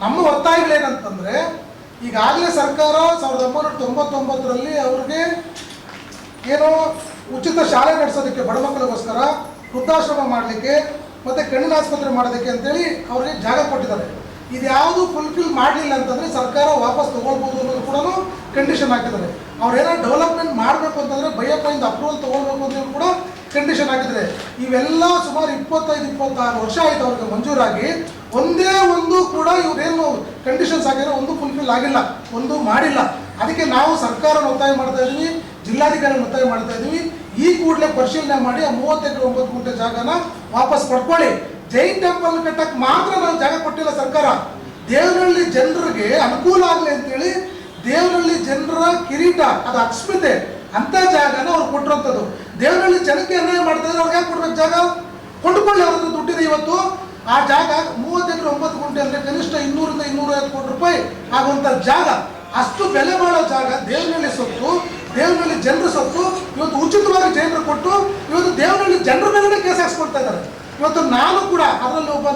ನಮ್ಮ ಒತ್ತಾಯಗಳೇನಂತಂದರೆ, ಈಗಾಗಲೇ ಸರ್ಕಾರ 1999ರಲ್ಲಿ ಅವ್ರಿಗೆ ಏನೋ ಉಚಿತ ಶಾಲೆ ನಡೆಸೋದಕ್ಕೆ, ಬಡ ಮಕ್ಕಳಿಗೋಸ್ಕರ ವೃದ್ಧಾಶ್ರಮ ಮಾಡಲಿಕ್ಕೆ ಮತ್ತು ಕಣ್ಣಿನ ಆಸ್ಪತ್ರೆ ಮಾಡೋದಕ್ಕೆ ಅಂತೇಳಿ ಅವ್ರಿಗೆ ಜಾಗ ಕೊಟ್ಟಿದ್ದಾರೆ. ಇದ್ಯಾವುದು ಫುಲ್ಫಿಲ್ ಮಾಡಲಿಲ್ಲ ಅಂತಂದರೆ ಸರ್ಕಾರ ವಾಪಸ್ ತೊಗೊಳ್ಬೋದು ಅನ್ನೋದು ಕೂಡ ಕಂಡೀಷನ್ ಹಾಕಿದ್ದಾರೆ. ಅವ್ರೇನೋ ಡೆವಲಪ್ಮೆಂಟ್ ಮಾಡಬೇಕು ಅಂತಂದರೆ ಬೈಯಪ್ಪಯಿಂದ ಅಪ್ರೂವಲ್ ತೊಗೊಳ್ಬೇಕು ಅಂತ ಕೂಡ ಕಂಡೀಷನ್ ಹಾಕಿದ್ದಾರೆ. ಇವೆಲ್ಲ ಸುಮಾರು 25-26 ವರ್ಷ ಆಯಿತು ಅವ್ರಿಗೆ ಮಂಜೂರಾಗಿ. ಒಂದೇ ಒಂದು ಕೂಡ ಇವ್ರೇನು ಕಂಡೀಷನ್ಸ್ ಹಾಕಿದ್ರೆ ಒಂದು ಫುಲ್ಫಿಲ್ ಆಗಿಲ್ಲ, ಒಂದು ಮಾಡಿಲ್ಲ. ಅದಕ್ಕೆ ನಾವು ಸರ್ಕಾರನ ಒತ್ತಾಯ ಮಾಡ್ತಾ ಇದ್ದೀವಿ, ಜಿಲ್ಲಾಧಿಕಾರಿನ ಒತ್ತಾಯ ಮಾಡ್ತಾ ಇದ್ದೀವಿ, ಈ ಕೂಡಲೇ ಪರಿಶೀಲನೆ ಮಾಡಿ ಆ 30 ಎಕರೆ 9 ಗುಂಟೆ ಜಾಗನ ವಾಪಸ್ ಪಡ್ಕೊಳ್ಳಿ. ಜೈನ್ ಟೆಂಪಲ್ ಕಟ್ಟಕ್ಕೆ ಮಾತ್ರ ನಾವು ಜಾಗ ಕೊಟ್ಟಿಲ್ಲ ಸರ್ಕಾರ, ದೇವನಹಳ್ಳಿ ಜನರಿಗೆ ಅನುಕೂಲ ಆಗಲಿ ಅಂತೇಳಿ ದೇವನಹಳ್ಳಿ ಜನರ ಕಿರೀಟ, ಅದು ಅಕ್ಷಮಿತೆ ಅಂತ ಜಾಗನ ಅವ್ರು ಕೊಟ್ಟಿರೋಂಥದ್ದು. ದೇವನಹಳ್ಳಿ ಜನಕ್ಕೆ ಅನ್ಯಾಯ ಮಾಡ್ತಾ ಇದ್ರೆ ಅವ್ರಿಗೆ ಯಾಕೆ ಕೊಡ್ಬೇಕು ಜಾಗ? ಕೊಂಡುಕೊಳ್ಳಿ, ಅವ್ರದ್ದು ದುಡ್ಡಿದೆ ಇವತ್ತು. ಆ ಜಾಗ 30 ಎಕರೆ 9 ಗುಂಟೆ ಅಂದರೆ ಕನಿಷ್ಠ 200-250 ಕೋಟಿ ರೂಪಾಯಿ ಆಗುವಂಥ ಜಾಗ, ಅಷ್ಟು ಬೆಲೆ ಬಾಳೋ ಜಾಗ ದೇವನಹಳ್ಳಿ ಸೊತ್ತು, ದೇವನಹಳ್ಳಿ ಜನರ ಸೊತ್ತು. ಇವತ್ತು ಉಚಿತವಾಗಿ ಜನರು ಕೊಟ್ಟು ಇವತ್ತು ದೇವನಹಳ್ಳಿ ಜನರ ಮೇಲೆ ಕೇಸ್ ಹಾಕ್ಸ್ಕೊಳ್ತಾ ಇದ್ದಾರೆ. ಇವತ್ತು ನಾನು ಕೂಡ ಅದರಲ್ಲಿ ಒಬ್ಬ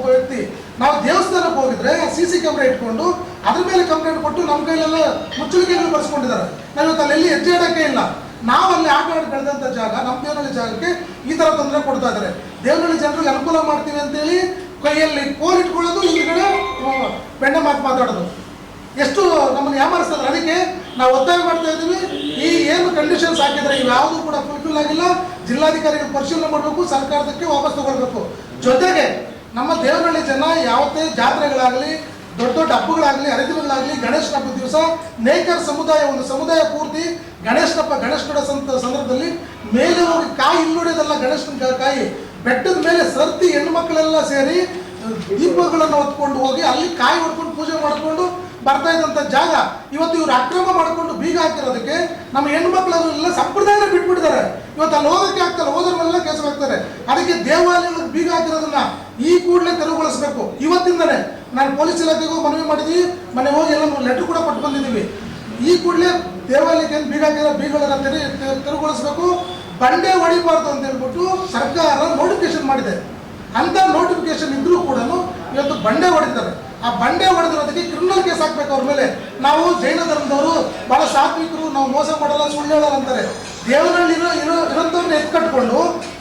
ವ್ಯಕ್ತಿ, ನಾವು ದೇವಸ್ಥಾನಕ್ಕೆ ಹೋಗಿದ್ರೆ CC ಕ್ಯಾಮ್ರಾ ಇಟ್ಕೊಂಡು ಅದ್ರ ಮೇಲೆ ಕಂಪ್ಲೇಂಟ್ ಕೊಟ್ಟು ನಮ್ಮ ಕೈಲೆಲ್ಲ ಮುಚ್ಚಳಿಕೆಗಳು ಬರ್ಸ್ಕೊಂಡಿದ್ದಾರೆ. ನಾವು ಇವತ್ತು ಅಲ್ಲೆಲ್ಲಿ ಹೆಜ್ಜೆ ಇಡೋಕ್ಕೆ ಇಲ್ಲ. ನಾವು ಅಲ್ಲಿ ಆಟ ಆಡಿ ಬೆಳೆದಂಥ ಜಾಗ, ನಮ್ಮ ದೇವನಹಳ್ಳಿ ಜಾಗಕ್ಕೆ ಈ ಥರ ತೊಂದರೆ ಕೊಡ್ತಾ ಇದ್ದಾರೆ. ದೇವನಹಳ್ಳಿ ಜನರಿಗೆ ಅನುಕೂಲ ಮಾಡ್ತೀವಿ ಅಂತೇಳಿ ಕೈಯಲ್ಲಿ ಕೋಲ್ ಇಟ್ಕೊಳ್ಳೋದು, ಹಿಂದ್ಗಡೆ ಬೆಣ್ಣೆ ಮಾತಾಡೋದು, ಎಷ್ಟು ನಮ್ಮನ್ನು ಯಾಮಾರಿಸ್ತಾರೆ. ಅದಕ್ಕೆ ನಾವು ಒತ್ತಾಯ ಮಾಡ್ತಾ ಇದ್ದೀವಿ, ಈ ಏನು ಕಂಡೀಷನ್ಸ್ ಹಾಕಿದರೆ ಇವ್ಯಾವುದೂ ಕೂಡ ಫುಲ್ಫಿಲ್ ಆಗಿಲ್ಲ. ಜಿಲ್ಲಾಧಿಕಾರಿಗಳು ಪರಿಶೀಲನೆ ಮಾಡಬೇಕು, ಸರ್ಕಾರದಕ್ಕೆ ವಾಪಸ್ ತಗೊಳ್ಬೇಕು. ಜೊತೆಗೆ ನಮ್ಮ ದೇವನಹಳ್ಳಿ ಜನ ಯಾವತ್ತೇ ಜಾತ್ರೆಗಳಾಗಲಿ, ದೊಡ್ಡ ದೊಡ್ಡ ಹಬ್ಬಗಳಾಗಲಿ, ಹರಿದಿನಗಳಾಗಲಿ, ಗಣೇಶನ ಹಬ್ಬದ ದಿವಸ ನೇಕರ್ ಸಮುದಾಯ, ಒಂದು ಸಮುದಾಯ ಪೂರ್ತಿ ಗಣೇಶನಪ್ಪ ಗಣೇಶನೋಡ ಸಂದರ್ಭದಲ್ಲಿ ಮೇಲೆ ಹೋಗಿ ಕಾಯಿ ಇಲ್ಲುಡಿಯೋದಲ್ಲ, ಗಣೇಶನ ಕಾಯಿ ಬೆಟ್ಟದ ಮೇಲೆ ಸರ್ತಿ ಹೆಣ್ಣು ಮಕ್ಕಳೆಲ್ಲ ಸೇರಿ ದೀಪಗಳನ್ನು ಹೊತ್ಕೊಂಡು ಹೋಗಿ ಅಲ್ಲಿ ಕಾಯಿ ಹೊಡ್ಕೊಂಡು ಪೂಜೆ ಮಾಡಿಕೊಂಡು ಬರ್ತಾ ಇದ್ದಂಥ ಜಾಗ ಇವತ್ತು ಇವ್ರು ಅಕ್ರಮ ಮಾಡಿಕೊಂಡು ಬೀಗ ಹಾಕಿರೋದಕ್ಕೆ ನಮ್ಮ ಹೆಣ್ಮಕ್ಳೆಲ್ಲ ಸಂಪ್ರದಾಯನ ಬಿಟ್ಬಿಟ್ಟಿದ್ದಾರೆ. ಇವತ್ತು ಅಲ್ಲಿ ಹೋಗೋಕ್ಕೆ ಆಗ್ತಲ್ಲ, ಹೋದ್ರ ಮೇಲೆಲ್ಲ ಕೇಸ್ ಹಾಕ್ತಾರೆ. ಅದಕ್ಕೆ ದೇವಾಲಯಗಳಿಗೆ ಬೀಗ ಹಾಕಿರೋದನ್ನ ಈ ಕೂಡಲೇ ತೆರವುಗೊಳಿಸಬೇಕು. ಇವತ್ತಿಂದನೇ ನಾನು ಪೊಲೀಸ್ ಇಲಾಖೆಗೂ ಮನವಿ ಮಾಡಿದ್ವಿ, ಮನೆ ಹೋಗಿ ಎಲ್ಲ ಲೆಟರ್ ಕೂಡ ಕೊಟ್ಟು ಬಂದಿದ್ದೀವಿ. ಈ ಕೂಡಲೇ ದೇವಾಲಯಕ್ಕೆ ಏನು ಬೀಗ ಹಾಕಿರೋ ಬೀಗಗಳನ್ನ ತೆರವುಗೊಳಿಸಬೇಕು, ಬಂಡೆ ಹೊಡಿಬಾರ್ದು ಅಂತ ಹೇಳ್ಬಿಟ್ಟು ಸರ್ಕಾರ ನೋಟಿಫಿಕೇಶನ್ ಮಾಡಿದೆ. ಅಂಥ ನೋಟಿಫಿಕೇಶನ್ ಇದ್ರೂ ಕೂಡ ಇವತ್ತು ಬಂಡೆ ಹೊಡಿತಾರೆ. ಆ ಬಂಡೆ ಹೊಡೆದಿರೋದಕ್ಕೆ ಕ್ರಿಮಿನಲ್ ಕೇಸ್ ಹಾಕ್ಬೇಕು ಅವ್ರ ಮೇಲೆ. ನಾವು ಜೈನ ಧರ್ಮದವರು ಭಾಳ ಸಾತ್ವಿಕರು, ನಾವು ಮೋಸ ಮಾಡಲ್ಲ, ಸುಳ್ಳು ಹೇಳಲ್ಲ ಅಂತಾರೆ. ದೇವನಹಳ್ಳಿ ಇರೋಂಥವ್ರನ್ನ ಎತ್ಕಟ್ಕೊಂಡು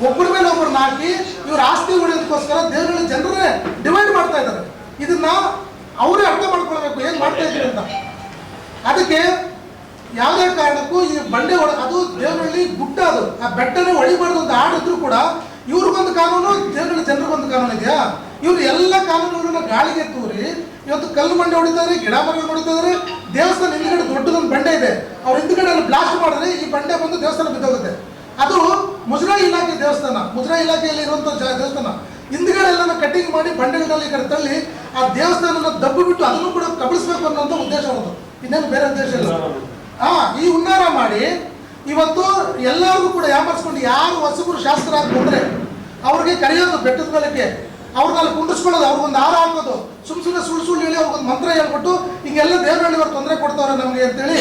ಒಬ್ಬರ ಮೇಲೆ ಒಬ್ಬರನ್ನ ಹಾಕಿ ಇವ್ರ ಆಸ್ತಿ ಹೊಡೆಯೋದಕ್ಕೋಸ್ಕರ ದೇವನಹಳ್ಳಿ ಜನರನ್ನೇ ಡಿವೈಡ್ ಮಾಡ್ತಾ ಇದ್ದಾರೆ. ಇದನ್ನ ಅವರೇ ಅರ್ಥ ಮಾಡ್ಕೊಳ್ಬೇಕು ಏನು ಮಾಡ್ತಾ ಇದ್ದೀವಿ ಅಂತ. ಅದಕ್ಕೆ ಯಾವುದೇ ಕಾರಣಕ್ಕೂ ಈ ಬಂಡೆ ಅದು ದೇವನಹಳ್ಳಿ ಗುಡ್ಡ, ಅದು ಆ ಬೆಟ್ಟನೇ ಹೊಡಿಬಾರ್ದು ಅಂತ ಆಡಿದ್ರು ಕೂಡ ಇವ್ರಿಗೊಂದು ಕಾನೂನು, ದೇವನಹಳ್ಳಿ ಜನರಿಗೊಂದು ಕಾನೂನು ಇದೆಯಾ? ಇವ್ರು ಎಲ್ಲ ಕಾನೂನುಗಳನ್ನ ಗಾಳಿಗೆ ತೂರಿ ಇವತ್ತು ಕಲ್ಲು ಬಂಡೆ ಹೊಡಿತಾರೆ, ಗಿಡ ಮರಗಳು ಹೊಡಿತಾರೆ. ದೇವಸ್ಥಾನ ಹಿಂದ್ಗಡೆ ದೊಡ್ಡದೊಂದು ಬಂಡೆ ಇದೆ, ಅವ್ರ ಹಿಂದ್ಗಡೆ ಅಲ್ಲಿ ಬ್ಲಾಸ್ಟ್ ಮಾಡಿದ್ರೆ ಈ ಬಂಡೆ ಬಂದು ದೇವಸ್ಥಾನ ಬಿದ್ದೋಗುತ್ತೆ. ಅದು ಮುಜರಾಯಿ ಇಲಾಖೆ ದೇವಸ್ಥಾನ, ಮುಜರಾಯಿ ಇಲಾಖೆಯಲ್ಲಿ ಇರುವಂಥ ದೇವಸ್ಥಾನ. ಹಿಂದ್ಗಡೆ ಎಲ್ಲ ಕಟ್ಟಿಂಗ್ ಮಾಡಿ ಬಂಡೆಗಳಲ್ಲಿ ಈ ಕಡೆ ತಳ್ಳಿ ಆ ದೇವಸ್ಥಾನನ ದಬ್ಬು ಬಿಟ್ಟು ಅದನ್ನು ಕೂಡ ಕಬಳಿಸ್ಬೇಕು ಅನ್ನೋಂಥ ಉದ್ದೇಶ ಅವ್ರದ್ದು, ಇನ್ನೇನು ಬೇರೆ ಉದ್ದೇಶ ಇಲ್ಲ. ಈ ಹುನ್ನಾರ ಮಾಡಿ ಇವತ್ತು ಎಲ್ಲರಿಗೂ ಕೂಡ ಯಾಮರ್ಸ್ಕೊಂಡು ಯಾರು ಹೊಸಬರು ಶಾಸಕರಾಗಿ ಬಂದರೆ ಅವ್ರಿಗೆ ಕರೆಯೋದು ಬೆಟ್ಟದ ಮೇಲಕ್ಕೆ, ಅವ್ರನ್ನೆಲ್ಲ ಕುಂಡಿಸ್ಕೊಳ್ಳೋದು, ಅವ್ರಿಗೊಂದು ಹಾರ ಹಾಕೋದು, ಸುಮ್ಮನೆ ಸುಳ್ಳು ಹೇಳಿ ಅವ್ರಿಗೊಂದು ಮಂತ್ರ ಹೇಳ್ಬಿಟ್ಟು ಹಿಂಗೆಲ್ಲ ದೇವನಹಳ್ಳಿ ಅವ್ರು ತೊಂದರೆ ಕೊಡ್ತಾವ್ರೆ ನಮಗೆ ಅಂತೇಳಿ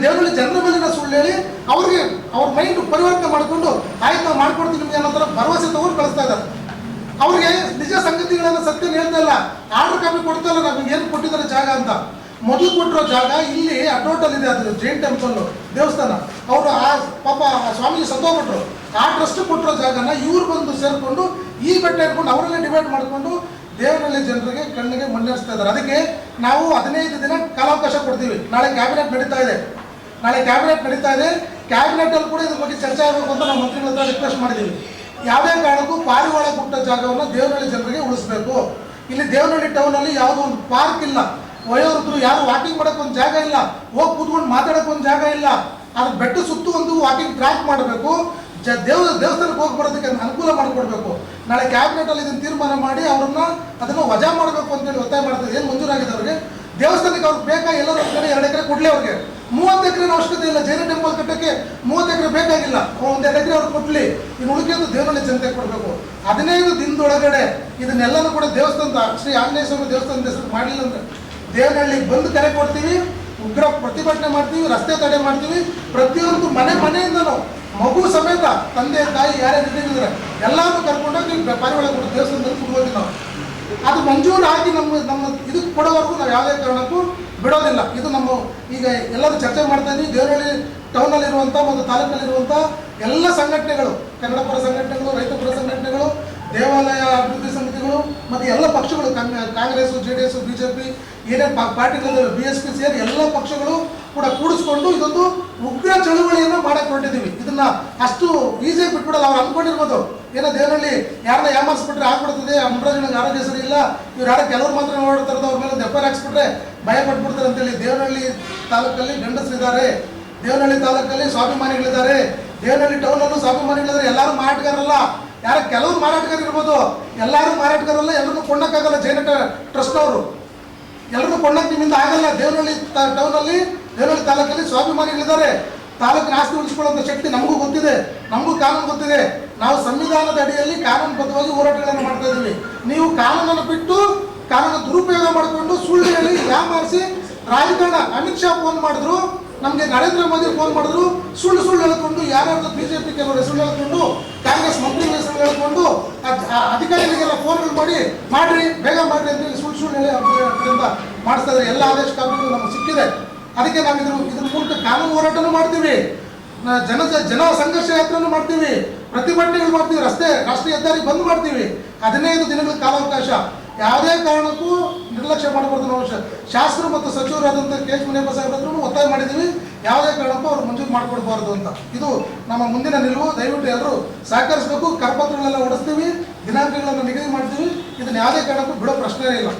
ದೇವನಹಳ್ಳಿ ಜನರ ಮೇಲಿನ ಸುಳ್ಳು ಹೇಳಿ ಅವ್ರಿಗೆ ಅವ್ರ ಮೈಂಡ್ ಪರಿವರ್ತನೆ ಮಾಡಿಕೊಂಡು ಆಯ್ತು ನಾವು ಮಾಡ್ಕೊಡ್ತೀವಿ ನಿಮಗೆ ಅನ್ನೋ ಥರ ಭರವಸೆ ತಗೊಂಡು ಕಳಿಸ್ತಾ ಇದ್ದಾರೆ. ಅವ್ರಿಗೆ ನಿಜ ಸಂಗತಿಗಳನ್ನು ಸತ್ಯನ ಹೇಳ್ತಾ ಇಲ್ಲ, ಆರ್ಡರ್ ಕಾಪಿ ಕೊಡ್ತಾ ಇಲ್ಲ ನಮಗೆ ಏನು ಕೊಟ್ಟಿದ್ದಾರೆ ಜಾಗ ಅಂತ. ಮೊದಲು ಕೊಟ್ಟಿರೋ ಜಾಗ ಇಲ್ಲಿ ಅಡ್ಡೋಟಲ್ ಇದೆ, ಅದು ಜೈನ್ ಟೆಂಪಲ್ ದೇವಸ್ಥಾನ. ಅವರು ಆ ಪಾಪ ಸ್ವಾಮೀಜಿ ಸತ್ತೋಗ್ಬಿಟ್ರು. ಆ ಟ್ರಸ್ಟ್ ಕೊಟ್ಟಿರೋ ಜಾಗನ ಇವ್ರು ಬಂದು ಸೇರಿಕೊಂಡು ಈ ಬೆಟ್ಟ ಇಟ್ಕೊಂಡು ಅವರನ್ನೇ ಡಿವೈಡ್ ಮಾಡಿಕೊಂಡು ದೇವನಹಳ್ಳಿ ಜನರಿಗೆ ಕಣ್ಣಿಗೆ ಮಣ್ಣೆರಿಸ್ತಾ ಇದ್ದಾರೆ. ಅದಕ್ಕೆ ನಾವು 15 ದಿನ ಕಾಲಾವಕಾಶ ಕೊಡ್ತೀವಿ. ನಾಳೆ ಕ್ಯಾಬಿನೆಟ್ ನಡೀತಾ ಇದೆ, ಕ್ಯಾಬಿನೆಟಲ್ಲಿ ಕೂಡ ಇದ್ರ ಬಗ್ಗೆ ಚರ್ಚೆ ಆಗಬೇಕು ಅಂತ ನಾವು ಮಂತ್ರಿಗಳ ಹತ್ರ ರಿಕ್ವೆಸ್ಟ್ ಮಾಡಿದ್ದೀವಿ. ಯಾವುದೇ ಕಾರಣಕ್ಕೂ ಪಾರಿವಾಳ ಗುಡ್ಡ ಜಾಗವನ್ನು ದೇವನಹಳ್ಳಿ ಜನರಿಗೆ ಉಳಿಸ್ಬೇಕು. ಇಲ್ಲಿ ದೇವನಹಳ್ಳಿ ಟೌನಲ್ಲಿ ಯಾವುದೋ ಒಂದು ಪಾರ್ಕ್ ಇಲ್ಲ, ವಯೋವೃದ್ಧರು ಯಾರು ವಾಕಿಂಗ್ ಮಾಡೋಕೆ ಒಂದು ಜಾಗ ಇಲ್ಲ, ಹೋಗಿ ಕೂತ್ಕೊಂಡು ಮಾತಾಡೋಕೆ ಒಂದು ಜಾಗ ಇಲ್ಲ. ಅದು ಬೆಟ್ಟ ಸುತ್ತು ಒಂದು ವಾಕಿಂಗ್ ಟ್ರ್ಯಾಕ್ ಮಾಡಬೇಕು, ದೇವಸ್ಥಾನಕ್ಕೆ ಹೋಗಿ ಬರೋದಕ್ಕೆ ಅನುಕೂಲ ಮಾಡಿಕೊಡ್ಬೇಕು. ನಾಳೆ ಕ್ಯಾಬಿನೆಟಲ್ಲಿ ಇದನ್ನು ತೀರ್ಮಾನ ಮಾಡಿ ಅದನ್ನು ವಜಾ ಮಾಡಬೇಕು ಅಂತೇಳಿ ಒತ್ತಾಯ ಮಾಡ್ತಾರೆ. ಏನು ಮಂಜೂರಾಗಿದೆ ಅವ್ರಿಗೆ ದೇವಸ್ಥಾನಕ್ಕೆ ಅವ್ರಿಗೆ ಬೇಕಾ? ಎಲ್ಲರೂ ಒಂದು ಕಡೆ 2 ಎಕರೆ ಕೊಡಲಿ ಅವ್ರಿಗೆ. 30 ಎಕರೆ ಅವಶ್ಯಕತೆ ಇಲ್ಲ, ಜೈನ ಟೆಂಪಲ್ ಕಟ್ಟಕ್ಕೆ 30 ಎಕರೆ ಬೇಕಾಗಿಲ್ಲ, 1 ಎಕರೆ ಅವ್ರು ಕೊಡಲಿ. ಇನ್ನು ಉಳಿಕೆಂದು ದೇವನಹಳ್ಳಿ ಜನತೆ ಕೊಡಬೇಕು. 15 ದಿನದೊಳಗಡೆ ಇದನ್ನೆಲ್ಲನೂ ಕೂಡ ದೇವಸ್ಥಾನದ ಶ್ರೀ ಆಂಜನೇಯ ಸ್ವಾಮಿ ದೇವಸ್ಥಾನದ ಹೆಸರು ಮಾಡಲಿಲ್ಲ ಅಂದರೆ ದೇವನಹಳ್ಳಿಗೆ ಬಂದು ಕರೆ ಕೊಡ್ತೀವಿ, ಉಗ್ರ ಪ್ರತಿಭಟನೆ ಮಾಡ್ತೀವಿ, ರಸ್ತೆ ತಡೆ ಮಾಡ್ತೀವಿ. ಪ್ರತಿಯೊಂದು ಮನೆಯಿಂದನೂ ಮಗು ಸಮೇತ ತಂದೆ ತಾಯಿ ಯಾರೇ ನಿಂತಿದ್ದಾರೆ ಎಲ್ಲರೂ ಕರ್ಕೊಂಡೋಗಿ ಪಾರಿವಾಳ ಗುಡ್ಡ ದೇವಸ್ಥಾನದಲ್ಲಿ ಕುಡ್ಬೋದು ನಾವು. ಅದು ಮಂಜೂರು ಹಾಕಿ ನಮ್ಮ ಇದು ಕೊಡೋವರೆಗೂ ನಾವು ಯಾವುದೇ ಕಾರಣಕ್ಕೂ ಬಿಡೋದಿಲ್ಲ. ಇದು ನಮ್ಮ ಈಗ ಎಲ್ಲರೂ ಚರ್ಚೆ ಮಾಡ್ತಾ ಇದ್ದೀವಿ. ದೇವನಹಳ್ಳಿ ಟೌನಲ್ಲಿರುವಂಥ ಮತ್ತು ತಾಲೂಕಲ್ಲಿರುವಂಥ ಎಲ್ಲ ಸಂಘಟನೆಗಳು, ಕನ್ನಡ ಪರ ಸಂಘಟನೆಗಳು, ರೈತ ಪರ ಸಂಘಟನೆಗಳು, ದೇವಾಲಯ ಅಭಿವೃದ್ಧಿ ಸಮಿತಿಗಳು ಮತ್ತು ಎಲ್ಲ ಪಕ್ಷಗಳು, ಕಾಂಗ್ರೆಸ್, JDS, BJP ಏನೇನು ಪಾರ್ಟಿಗಳು, BSP ಸೇರಿ ಎಲ್ಲ ಪಕ್ಷಗಳು ಕೂಡ ಕೂಡಿಸ್ಕೊಂಡು ಇದೊಂದು ಉಗ್ರ ಚಳುವಳಿಯನ್ನು ಮಾಡಕ್ಕೆ ಹೊರಟಿದ್ದೀವಿ. ಇದನ್ನ ಅಷ್ಟು ಈಸಿಯಾಗಿ ಬಿಟ್ಬಿಡಲ್ಲ. ಅವ್ರು ಅಂದ್ಕೊಂಡಿರ್ಬೋದು ಏನೋ ದೇವನಹಳ್ಳಿ ಯಾರನ್ನ ಯಾಮಾರಿಸ್ಬಿಟ್ರೆ ಆಗ್ಬಿಡ್ತದೆ, ಮುನ್ರಾಜನಿಗೆ ಆರೋಗ್ಯ ಸರಿ ಇಲ್ಲ, ಇವ್ರು ಯಾರೋ ಕೆಲವ್ರು ಮಾತ್ರ ನೋಡ್ತಾರದು, ಅವ್ರ ಮೇಲೆ ದೆಪ್ಪರ್ ಹಾಕ್ಸ್ಬಿಟ್ರೆ ಭಯ ಪಟ್ಬಿಡ್ತಾರೆ ಅಂತೇಳಿ ದೇವನಹಳ್ಳಿ ತಾಲೂಕಲ್ಲಿ ಗಂಡಸರಿದ್ದಾರೆ, ದೇವನಹಳ್ಳಿ ತಾಲೂಕಲ್ಲಿ ಸ್ವಾಭಿಮಾನಿಗಳಿದ್ದಾರೆ, ದೇವನಹಳ್ಳಿ ಟೌನಲ್ಲೂ ಸ್ವಾಭಿಮಾನಿಗಳಿದ್ದಾರೆ. ಎಲ್ಲರೂ ಮಾರಾಟಗಾರಲ್ಲ, ಯಾರ ಕೆಲವರು ಮಾರಾಟಗಾರ ಇರ್ಬೋದು, ಎಲ್ಲರೂ ಮಾರಾಟಗಾರಲ್ಲ. ಎಲ್ಲರನ್ನು ಕೊಂಡಕ್ಕಾಗಲ್ಲ. ಜೈನ ಟ್ರಸ್ಟ್ನವರು ಎಲ್ಲರನ್ನು ಕೊಂಡಕ್ಕೆ ನಿಮ್ಮಿಂದ ಆಗಲ್ಲ. ದೇವನಹಳ್ಳಿ ಟೌನಲ್ಲಿ, ದೇವನಹಳ್ಳಿ ತಾಲೂಕಲ್ಲಿ ಸ್ವಾಭಿಮಾನಿಗಳಿದ್ದಾರೆ. ತಾಲೂಕಿನ ಆಸ್ತಿ ಉಳಿಸ್ಕೊಳ್ಳುವಂಥ ಶಕ್ತಿ ನಮಗೂ ಗೊತ್ತಿದೆ, ನಮಗೂ ಕಾನೂನು ಗೊತ್ತಿದೆ. ನಾವು ಸಂವಿಧಾನದ ಅಡಿಯಲ್ಲಿ ಕಾನೂನುಬದ್ಧವಾಗಿ ಹೋರಾಟಗಳನ್ನು ಮಾಡ್ತಾ ಇದ್ದೀವಿ. ನೀವು ಕಾನೂನನ್ನು ಬಿಟ್ಟು ಕಾನೂನು ದುರುಪಯೋಗ ಮಾಡಿಕೊಂಡು ಸುಳ್ಳು ಹೇಳಿ ಯಾಮಾರಿಸಿ ರಾಜಕಾರಣ. ಅಮಿತ್ ಶಾ ಫೋನ್ ಮಾಡಿದ್ರು, ನಮಗೆ ನರೇಂದ್ರ ಮೋದಿ ಫೋನ್ ಮಾಡಿದ್ರು, ಸುಳ್ಳು ಹೇಳ್ಕೊಂಡು ಯಾರ್ಯಾರ್ದು BJP ಕೆಲವರು ಹೆಸರು ಹೇಳ್ಕೊಂಡು, ಕಾಂಗ್ರೆಸ್ ಮಂತ್ರಿಗಳ ಹೆಸರು ಹೇಳ್ಕೊಂಡು, ಅಧಿಕಾರಿಗಳಿಗೆಲ್ಲ ಫೋನ್ಗಳು ಮಾಡ್ರಿ ಬೇಗ ಮಾಡ್ರಿ ಅಂತೇಳಿ ಸುಳ್ಳು ಹೇಳಿ ಅದರಿಂದ ಮಾಡಿಸ್ತಾ ಇದ್ದಾರೆ. ಎಲ್ಲ ಆದೇಶ ಕಾಪಿಗಳು ನಮಗೆ ಸಿಕ್ಕಿದೆ. ಅದಕ್ಕೆ ನಾವು ಇದ್ರ ಮೂಲಕ ಕಾನೂನು ಹೋರಾಟನೂ ಮಾಡ್ತೀವಿ, ಜನ ಸಂಘರ್ಷ ಯಾತ್ರೆನೂ ಮಾಡ್ತೀವಿ, ಪ್ರತಿಭಟನೆಗಳು ಮಾಡ್ತೀವಿ, ರಾಷ್ಟ್ರೀಯ ಹೆದ್ದಾರಿ ಬಂದ್ ಮಾಡ್ತೀವಿ. 15 ದಿನಗಳ ಕಾಲಾವಕಾಶ. ಯಾವುದೇ ಕಾರಣಕ್ಕೂ ನಿರ್ಲಕ್ಷ್ಯ ಮಾಡಬಾರ್ದು. ನಾವು ಶಾಸಕರು ಮತ್ತು ಸಚಿವರಾದಂಥ KH ಮುನಿಯಪ್ಪ ಸಾಹೇಬ್ರ ಒತ್ತಾಯ ಮಾಡಿದ್ದೀವಿ, ಯಾವುದೇ ಕಾರಣಕ್ಕೂ ಅವ್ರು ಮಂಜೂರು ಮಾಡಿಕೊಡ್ಬಾರ್ದು ಅಂತ. ಇದು ನಮ್ಮ ಮುಂದಿನ ನಿಲುವು. ದಯವಿಟ್ಟು ಎಲ್ಲರೂ ಸಹಕರಿಸಬೇಕು. ಕರಪತ್ರಗಳೆಲ್ಲ ಹೊಡಿಸ್ತೀವಿ, ದಿನಾಂಕಗಳನ್ನು ನಿಗದಿ ಮಾಡ್ತೀವಿ. ಇದನ್ನ ಯಾವುದೇ ಕಾರಣಕ್ಕೂ ಬಿಡೋ ಪ್ರಶ್ನೆ ಇಲ್ಲ.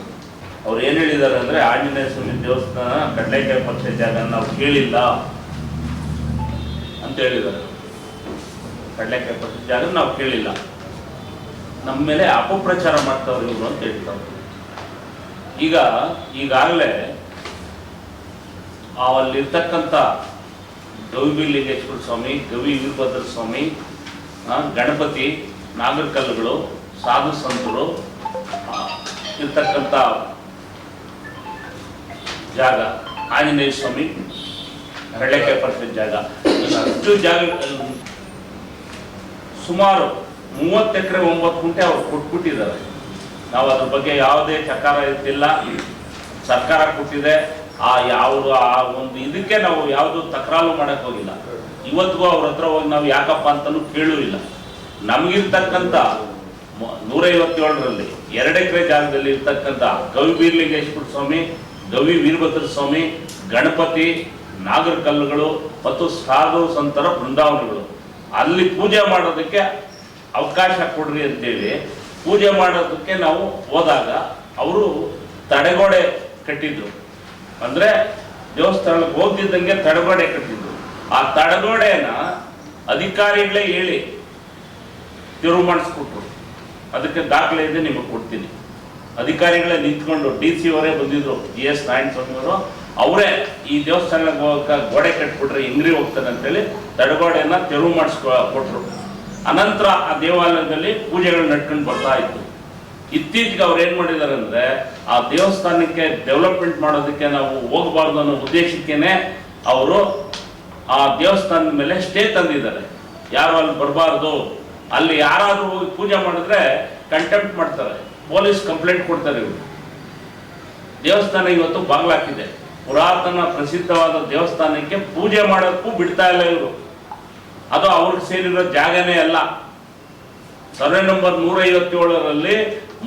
ಅವ್ರು ಏನು ಹೇಳಿದ್ದಾರೆ ಅಂದರೆ, ಆಂಜನೇಯ ಸ್ವಾಮಿ ದೇವಸ್ಥಾನ ಕಡ್ಲೆಕಾಯಿ ಪಕ್ಷ ಜಾಗ ನಾವು ಕೇಳಿಲ್ಲ ಅಂತ ಹೇಳಿದ್ದಾರೆ. ಕಡ್ಲೆಕಾಯಿ ಪಕ್ಷ ಜಾಗ ನಾವು ಕೇಳಿಲ್ಲ, ನಮ್ಮ ಮೇಲೆ ಅಪಪ್ರಚಾರ ಮಾಡ್ತಾವ್ರು ಇವರು ಅಂತ ಹೇಳ್ತಾರೆ. ಈಗಾಗಲೇ ಅಲ್ಲಿರ್ತಕ್ಕಂಥ ಗವಿಲಿಂಗೇಶ್ವರ ಸ್ವಾಮಿ, ಗವಿ ವೀರಭದ್ರ ಸ್ವಾಮಿ, ಗಣಪತಿ, ನಾಗರಕಲ್ಲುಗಳು, ಸಾಧು ಸಂತರು ಇರ್ತಕ್ಕಂಥ ಜಾಗ, ಆಂಜನೇಯ ಸ್ವಾಮಿ ಕಡ್ಲೆಕಾಯಿ ಪಕ್ಷದ ಜಾಗ, ಅಷ್ಟು ಜಾಗ ಸುಮಾರು 30 ಎಕರೆ 9 ಗುಂಟೆ ಅವ್ರು ಕೊಟ್ಬಿಟ್ಟಿದ್ದಾರೆ. ನಾವು ಅದ್ರ ಬಗ್ಗೆ ಯಾವುದೇ ಚಕಾರ ಇರ್ತಿಲ್ಲ. ಸರ್ಕಾರ ಕೊಟ್ಟಿದೆ. ಆ ಒಂದು ಇದಕ್ಕೆ ನಾವು ಯಾವುದು ತಕರಾರು ಮಾಡಕ್ ಹೋಗಿಲ್ಲ. ಇವತ್ತಿಗೂ ಅವ್ರ ಹತ್ರ ಹೋಗಿ ನಾವು ಯಾಕಪ್ಪ ಅಂತಲೂ ಕೇಳೂ ಇಲ್ಲ. ನಮಗಿರ್ತಕ್ಕಂಥ 157ರಲ್ಲಿ 2 ಎಕರೆ ಜಾಗದಲ್ಲಿ ಇರ್ತಕ್ಕಂಥ ಗವಿ ಬೀರಲಿಂಗೇಶ್ವರ ಸ್ವಾಮಿ, ಗವಿ ವೀರಭದ್ರ ಸ್ವಾಮಿ, ಗಣಪತಿ, ನಾಗರಕಲ್ಲುಗಳು ಮತ್ತು ಸಾಧು ಸಂತರ ಬೃಂದಾವನಗಳು, ಅಲ್ಲಿ ಪೂಜೆ ಮಾಡೋದಕ್ಕೆ ಅವಕಾಶ ಕೊಡ್ರಿ ಅಂತೇಳಿ ಪೂಜೆ ಮಾಡೋದಕ್ಕೆ ನಾವು ಹೋದಾಗ ಅವರು ತಡೆಗೋಡೆ ಕಟ್ಟಿದ್ರು. ಅಂದರೆ ದೇವಸ್ಥಾನಕ್ಕೆ ಹೋಗ್ತಿದ್ದಂಗೆ ತಡೆಗೋಡೆ ಕಟ್ಟಿದ್ರು. ಆ ತಡೆಗೋಡೆನ ಅಧಿಕಾರಿಗಳೇ ಹೇಳಿ ತಿರುವು ಮಾಡಿಸ್ಕೊಟ್ರು. ಅದಕ್ಕೆ ದಾಖಲೆ ಇದೆ, ನಿಮಗೆ ಕೊಡ್ತೀನಿ. ಅಧಿಕಾರಿಗಳೇ ನಿಂತ್ಕೊಂಡು DC ಅವರೇ ಬಂದಿದ್ರು, GS ನಾರಾಯಣಸ್ವಾಮಿ ಅವರು, ಅವರೇ ಈ ದೇವಸ್ಥಾನಕ್ಕೆ ಹೋಗಕ್ಕೆ ಗೋಡೆ ಕಟ್ಬಿಟ್ರೆ ಹೆಂಗ್ರಿ ಹೋಗ್ತಾನೆ ಅಂತೇಳಿ ತಡೆಗೋಡೆಯನ್ನ ತೆರವು ಮಾಡಿಸ್ಕೊಟ್ರು. ಅನಂತರ ಆ ದೇವಾಲಯದಲ್ಲಿ ಪೂಜೆಗಳು ನಡ್ಕೊಂಡು ಬರ್ತಾ ಇತ್ತು. ಇತ್ತೀಚೆಗೆ ಅವ್ರು ಏನು ಮಾಡಿದ್ದಾರೆ ಅಂದರೆ, ಆ ದೇವಸ್ಥಾನಕ್ಕೆ ಡೆವಲಪ್ಮೆಂಟ್ ಮಾಡೋದಕ್ಕೆ ನಾವು ಹೋಗಬಾರ್ದು ಅನ್ನೋ ಉದ್ದೇಶಕ್ಕೇನೆ ಅವರು ಆ ದೇವಸ್ಥಾನದ ಮೇಲೆ ಸ್ಟೇ ತಂದಿದ್ದಾರೆ. ಯಾರು ಅಲ್ಲಿ ಬರಬಾರ್ದು, ಅಲ್ಲಿ ಯಾರಾದರೂ ಹೋಗಿ ಪೂಜೆ ಮಾಡಿದ್ರೆ ಕಂಟೆಂಪ್ಟ್ ಮಾಡ್ತಾರೆ, ಪೊಲೀಸ್ ಕಂಪ್ಲೇಂಟ್ ಕೊಡ್ತಾರೆ. ಇವರು ದೇವಸ್ಥಾನ ಇವತ್ತು ಬಾಗ್ಲಾಕಿದೆ. ಪುರಾತನ ಪ್ರಸಿದ್ಧವಾದ ದೇವಸ್ಥಾನಕ್ಕೆ ಪೂಜೆ ಮಾಡೋಕ್ಕೂ ಬಿಡ್ತಾ ಇಲ್ಲ ಇವರು. ಅದು ಅವ್ರಿಗೆ ಸೇರಿರೋ ಜಾಗನೇ ಅಲ್ಲ. ಸರ್ವೆ ನಂಬರ್ 157ರಲ್ಲಿ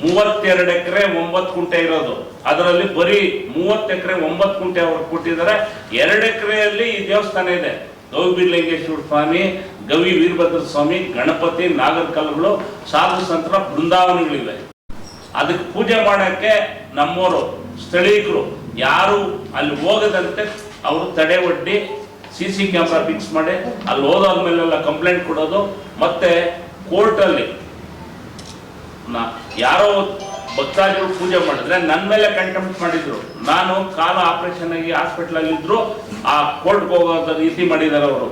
32 ಎಕರೆ 9 ಗುಂಟೆ ಇರೋದು. ಅದರಲ್ಲಿ ಬರೀ 30 ಎಕರೆ 9 ಗುಂಟೆ ಅವ್ರಿಗೆ ಕೊಟ್ಟಿದ್ದಾರೆ. 2 ಎಕರೆಯಲ್ಲಿ ಈ ದೇವಸ್ಥಾನ ಇದೆ. ಗವಿ ಬೀರಲಿಂಗೇಶ್ವರ ಸ್ವಾಮಿ, ಗವಿ ವೀರಭದ್ರ ಸ್ವಾಮಿ, ಗಣಪತಿ, ನಾಗರಕಲ್ಲುಗಳು, ಸಾಧು ಸಂತರ ಬೃಂದಾವನಗಳಿವೆ. ಅದಕ್ಕೆ ಪೂಜೆ ಮಾಡೋಕ್ಕೆ ನಮ್ಮವರು ಸ್ಥಳೀಕರು ಯಾರು ಅಲ್ಲಿ ಹೋಗದಂತೆ ಅವರು ತಡೆ ಒಡ್ಡಿ CC ಕ್ಯಾಮ್ರಾ ಫಿಕ್ಸ್ ಮಾಡಿ ಅಲ್ಲಿ ಹೋದಾದ್ಮೇಲೆಲ್ಲ ಕಂಪ್ಲೇಂಟ್ ಕೊಡೋದು. ಮತ್ತೆ ಕೋರ್ಟಲ್ಲಿ ಯಾರೋ ಭಕ್ತಾದಿಗಳು ಪೂಜೆ ಮಾಡಿದ್ರೆ ನನ್ನ ಮೇಲೆ ಕಂಟೆಂಪ್ಟ್ ಮಾಡಿದ್ರು. ನಾನು ಕಾಲ ಆಪರೇಷನ್ ಆಗಿ ಹಾಸ್ಪಿಟಲ್ ಇದ್ರು, ಆ ಕೋರ್ಟ್ಗೆ ಹೋಗೋದ ರೀತಿ ಮಾಡಿದ್ದಾರೆ ಅವರು,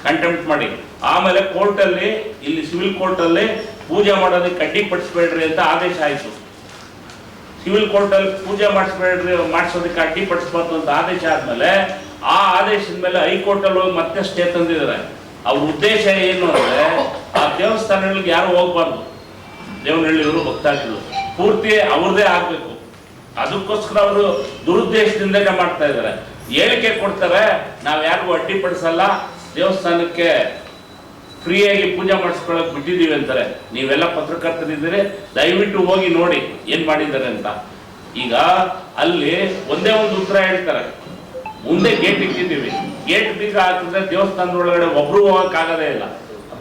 ಕಂಟೆಂಪ್ಟ್ ಮಾಡಿ. ಆಮೇಲೆ ಕೋರ್ಟಲ್ಲಿ, ಇಲ್ಲಿ ಸಿವಿಲ್ ಕೋರ್ಟಲ್ಲಿ ಪೂಜೆ ಮಾಡೋದಕ್ಕೆ ಅಡ್ಡಿಪಡಿಸ್ಬೇಡ್ರಿ ಅಂತ ಆದೇಶ ಆಯಿತು. ಸಿವಿಲ್ ಕೋರ್ಟಲ್ಲಿ ಪೂಜೆ ಮಾಡಿಸೋದಕ್ಕೆ ಅಡ್ಡಿಪಡಿಸ್ಬಾರ್ದು ಅಂತ ಆದೇಶ ಆದ್ಮೇಲೆ ಆ ಆದೇಶದ ಮೇಲೆ ಹೈಕೋರ್ಟಲ್ಲಿ ಹೋಗಿ ಮತ್ತೆ ಸ್ಟೇ ತಂದಿದ್ದಾರೆ. ಅವ್ರ ಉದ್ದೇಶ ಏನು ಅಂದರೆ, ಆ ದೇವಸ್ಥಾನಗಳಿಗೆ ಯಾರು ಹೋಗ್ಬಾರ್ದು, ದೇವನಹಳ್ಳಿಯವರು ಭಕ್ತಾದಿಗಳು ಪೂರ್ತಿ ಅವ್ರದ್ದೇ ಆಗಬೇಕು. ಅದಕ್ಕೋಸ್ಕರ ಅವರು ದುರುದ್ದೇಶದಿಂದನೇ ಮಾಡ್ತಾ ಇದ್ದಾರೆ. ಹೇಳಿಕೆ ಕೊಡ್ತಾರೆ, ನಾವು ಯಾರಿಗೂ ಅಡ್ಡಿಪಡಿಸಲ್ಲ, ದೇವಸ್ಥಾನಕ್ಕೆ ಫ್ರೀಯಾಗಿ ಪೂಜೆ ಮಾಡಿಸ್ಕೊಳಕ್ ಬಿಟ್ಟಿದ್ದೀವಿ ಅಂತಾರೆ. ನೀವೆಲ್ಲ ಪತ್ರಕರ್ತರಿದ್ದೀರಿ, ದಯವಿಟ್ಟು ಹೋಗಿ ನೋಡಿ ಏನ್ ಮಾಡಿದ್ದಾರೆ ಅಂತ. ಈಗ ಅಲ್ಲಿ ಒಂದೇ ಒಂದು ಉತ್ತರ ಹೇಳ್ತಾರೆ, ಮುಂದೆ ಗೇಟ್ ಇಟ್ಟಿದ್ದೀವಿ, ಗೇಟ್ ಬೀಗ ಹಾಕಿದ್ರೆ ದೇವಸ್ಥಾನದ ಒಳಗಡೆ ಒಬ್ರು ಹೋಗಕ್ಕಾಗದೇ ಇಲ್ಲ.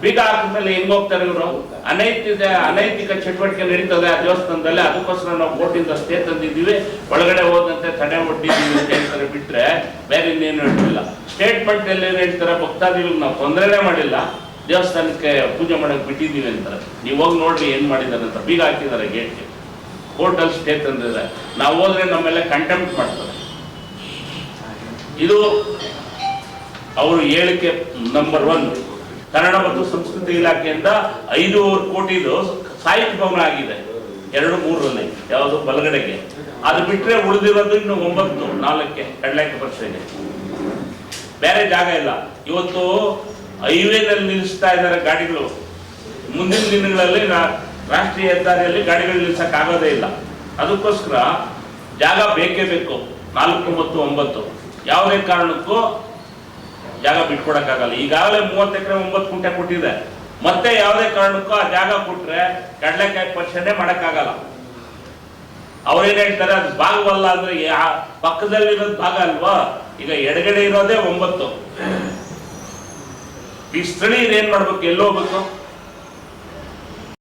ಬೀಗ ಹಾಕಿದ್ಮೇಲೆ ಹೆಂಗ್ ಹೋಗ್ತಾರೆ ಇವರು? ಅನೈತಿಕ ಚಟುವಟಿಕೆ ನಡೀತದೆ ಆ ದೇವಸ್ಥಾನದಲ್ಲಿ, ಅದಕ್ಕೋಸ್ಕರ ನಾವು ಕೋರ್ಟಿಂದ ಸ್ಟೇ ತಂದಿದ್ದೀವಿ, ಒಳಗಡೆ ಹೋದಂತೆ ತಡೆ ಒಡ್ಡಿದ್ದೀವಿ ಅಂತ ಹೇಳ್ತಾರೆ. ಬಿಟ್ರೆ ಬೇರೆ ಇನ್ನೇನು ಹೇಳ್ತಿಲ್ಲ. ಸ್ಟೇಟ್ಮೆಂಟ್ ಅಲ್ಲಿ ಏನ್ ಹೇಳ್ತಾರೆ, ಭಕ್ತಾದಿಗಳಿಗೆ ನಾವು ತೊಂದರೆನೇ ಮಾಡಿಲ್ಲ, ದೇವಸ್ಥಾನಕ್ಕೆ ಪೂಜೆ ಮಾಡಕ್ ಬಿಟ್ಟಿದ್ದೀವಿ ಅಂತಾರೆ. ನೀವು ಹೋಗಿ ನೋಡ್ರಿ ಏನ್ ಮಾಡಿದ್ದಾರೆ ಅಂತ. ಬೀಗ ಹಾಕಿದ್ದಾರೆ ಗೇಟ್ಗೆ, ಕೋರ್ಟಲ್ಲಿ ಸ್ಟೇ ತಂದಿದ್ದಾರೆ. ನಾವು ಹೋದ್ರೆ ನಮ್ಮೆಲ್ಲ ಕಂಟೆಂಪ್ಟ್ ಮಾಡ್ತಾರೆ. ಇದು ಅವರು ಹೇಳಿಕೆ ನಂಬರ್ 1. ಕನ್ನಡ ಮತ್ತು ಸಂಸ್ಕೃತಿ ಇಲಾಖೆಯಿಂದ 5 ಕೋಟಿದು ಸಾಹಿತ್ಯ ಭವನ ಆಗಿದೆ 2-3ರಲ್ಲಿ, ಯಾವುದು ಬಲಗಡೆಗೆ. ಅದು ಬಿಟ್ರೆ ಉಳಿದಿರೋದು ಇನ್ನು 9-4 ಕಡ್ಲಾಕೆ ವರ್ಷಕ್ಕೆ ಬೇರೆ ಜಾಗ ಇಲ್ಲ. ಇವತ್ತು ಹೈವೇನಲ್ಲಿ ನಿಲ್ಲಿಸ್ತಾ ಇದ್ದಾರೆ ಗಾಡಿಗಳು. ಮುಂದಿನ ದಿನಗಳಲ್ಲಿ ರಾಷ್ಟ್ರೀಯ ಹೆದ್ದಾರಿಯಲ್ಲಿ ಗಾಡಿಗಳು ನಿಲ್ಸಕ್ ಆಗೋದೇ ಇಲ್ಲ. ಅದಕ್ಕೋಸ್ಕರ ಜಾಗ ಬೇಕೇ ಬೇಕು. 4 ಮತ್ತು 9 ಯಾವುದೇ ಕಾರಣಕ್ಕೂ ಜಾಗ ಬಿಟ್ಕೊಡಕ್ಕಾಗಲ್ಲ. ಈಗಾಗಲೇ 30 ಎಕರೆ 9 ಗುಂಟೆ ಕೊಟ್ಟಿದೆ. ಮತ್ತೆ ಯಾವುದೇ ಕಾರಣಕ್ಕೂ ಆ ಜಾಗ ಕೊಟ್ರೆ ಕಡಲೆಕಾಯಿ ಪರಿಶೀಲನೆ ಮಾಡಕ್ಕಾಗಲ್ಲ. ಅವ್ರೇನ್ ಹೇಳ್ತಾರೆ, ಅದು ಭಾಗವಲ್ಲ ಅಂದ್ರೆ ಪಕ್ಕದಲ್ಲಿರೋದು ಭಾಗ ಅಲ್ವಾ? ಈಗ ಎಡಗಡೆ ಇರೋದೇ 9. ಈ ಸ್ಥಳೀಯರು ಏನ್ ಮಾಡ್ಬೇಕು, ಎಲ್ಲೋಗ್ಬೇಕು?